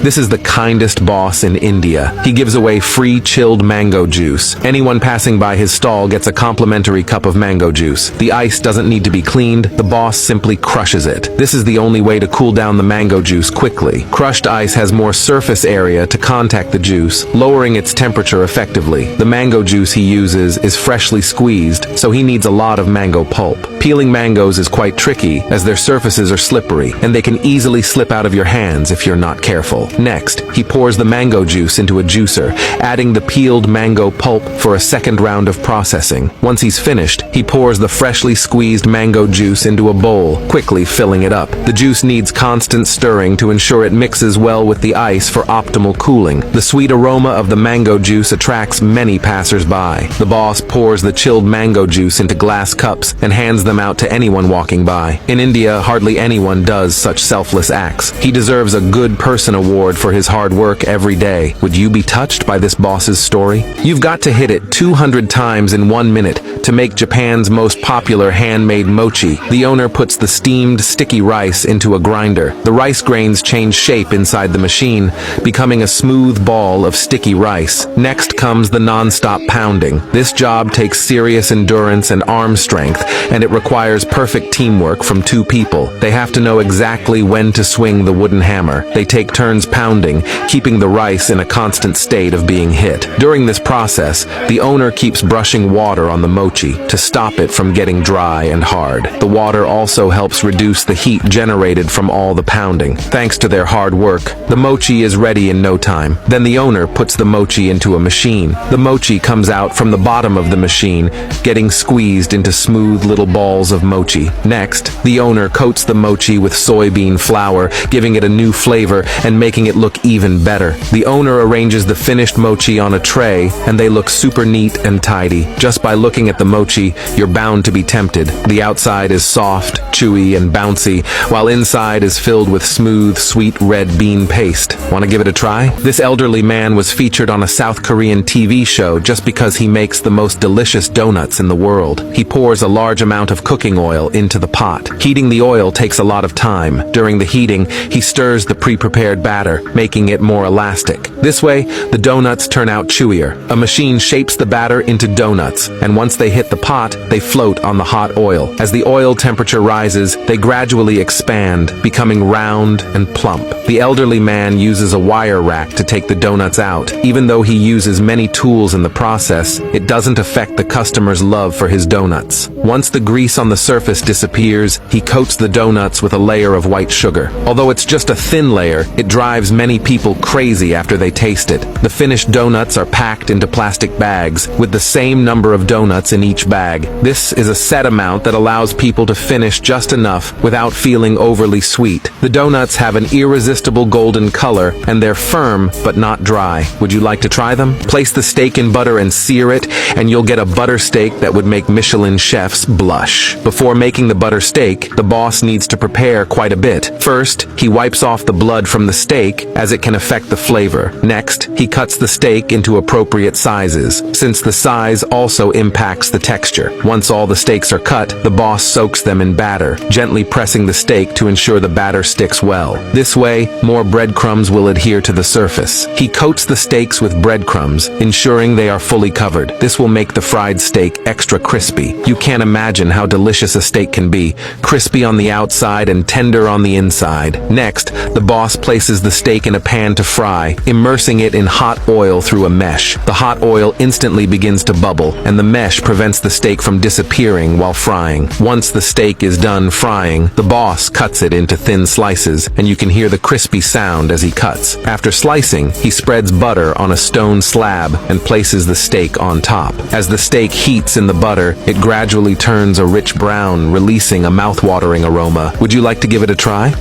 This is the kindest boss in India. He gives away free chilled mango juice. Anyone passing by his stall gets a complimentary cup of mango juice. The ice doesn't need to be cleaned, the boss simply crushes it. This is the only way to cool down the mango juice quickly. Crushed ice has more surface area to contact the juice, lowering its temperature effectively. The mango juice he uses is freshly squeezed, so he needs a lot of mango pulp. Peeling mangoes is quite tricky, as their surfaces are slippery, and they can easily slip out of your hands if you're not careful. Next, he pours the mango juice into a juicer, adding the peeled mango pulp for a second round of processing. Once he's finished, he pours the freshly squeezed mango juice into a bowl, quickly filling it up. The juice needs constant stirring to ensure it mixes well with the ice for optimal cooling. The sweet aroma of the mango juice attracts many passers-by. The boss pours the chilled mango juice into glass cups and hands them out to anyone walking by. In India, hardly anyone does such selfless acts. He deserves a Good Person Award for his hard work every day. Would you be touched by this boss's story? You've got to hit it 200 times in 1 minute to make Japan's most popular handmade mochi. The owner puts the steamed, sticky rice into a grinder. The rice grains change shape inside the machine, becoming a smooth ball of sticky rice. Next comes the non-stop pounding. This job takes serious endurance and arm strength, and it requires perfect teamwork from 2 people. They have to know exactly when to swing the wooden hammer. They take turns pounding, keeping the rice in a constant state of being hit. During this process, the owner keeps brushing water on the mochi to stop it from getting dry and hard. The water also helps reduce the heat generated from all the pounding. Thanks to their hard work, the mochi is ready in no time. Then the owner puts the mochi into a machine. The mochi comes out from the bottom of the machine, getting squeezed into smooth little balls of mochi. Next, the owner coats the mochi with soybean flour, giving it a new flavor and making it look even better. The owner arranges the finished mochi on a tray, and they look super neat and tidy. Just by looking at the mochi, you're bound to be tempted. The outside is soft, chewy, and bouncy, while inside is filled with smooth, sweet red bean paste. Want to give it a try? This elderly man was featured on a South Korean TV show just because he makes the most delicious donuts in the world. He pours a large amount of cooking oil into the pot. Heating the oil takes a lot of time. During the heating, he stirs the pre-prepared batter, making it more elastic. This way, the donuts turn out chewier. A machine shapes the batter into donuts, and once they hit the pot, they float on the hot oil. As the oil temperature rises, they gradually expand, becoming round and plump. The elderly man uses a wire rack to take the donuts out. Even though he uses many tools in the process, it doesn't affect the customer's love for his donuts. Once the grease on the surface disappears, he coats the donuts with a layer of white sugar. Although it's just a thin layer, it drives many people crazy after they taste it. The finished donuts are packed into plastic bags, with the same number of donuts in each bag. This is a set amount that allows people to finish just enough without feeling overly sweet. The donuts have an irresistible golden color, and they're firm but not dry. Would you like to try them? Place the steak in butter and sear it, and you'll get a butter steak that would make Michelin chefs blush. Before making the butter steak, the boss needs to prepare quite a bit. First, he wipes off the blood from the steak, as it can affect the flavor. Next, he cuts the steak into appropriate sizes, since the size also impacts the texture. Once all the steaks are cut, the boss soaks them in batter, gently pressing the steak to ensure the batter sticks well. This way, more breadcrumbs will adhere to the surface. He coats the steaks with breadcrumbs, ensuring they are fully covered. This will make the fried steak extra crispy. You can't imagine how delicious a steak can be, crispy on the outside and tender on the inside. Next, the boss places the steak in a pan to fry, immersing it in hot oil through a mesh. The hot oil instantly begins to bubble, and the mesh prevents the steak from disappearing while frying. Once the steak is done frying, the boss cuts it into thin slices, and you can hear the crispy sound as he cuts. After slicing, he spreads butter on a stone slab and places the steak on top. As the steak heats in the butter, it gradually turns a rich brown, releasing a mouth-watering aroma. Would you like to give it a try?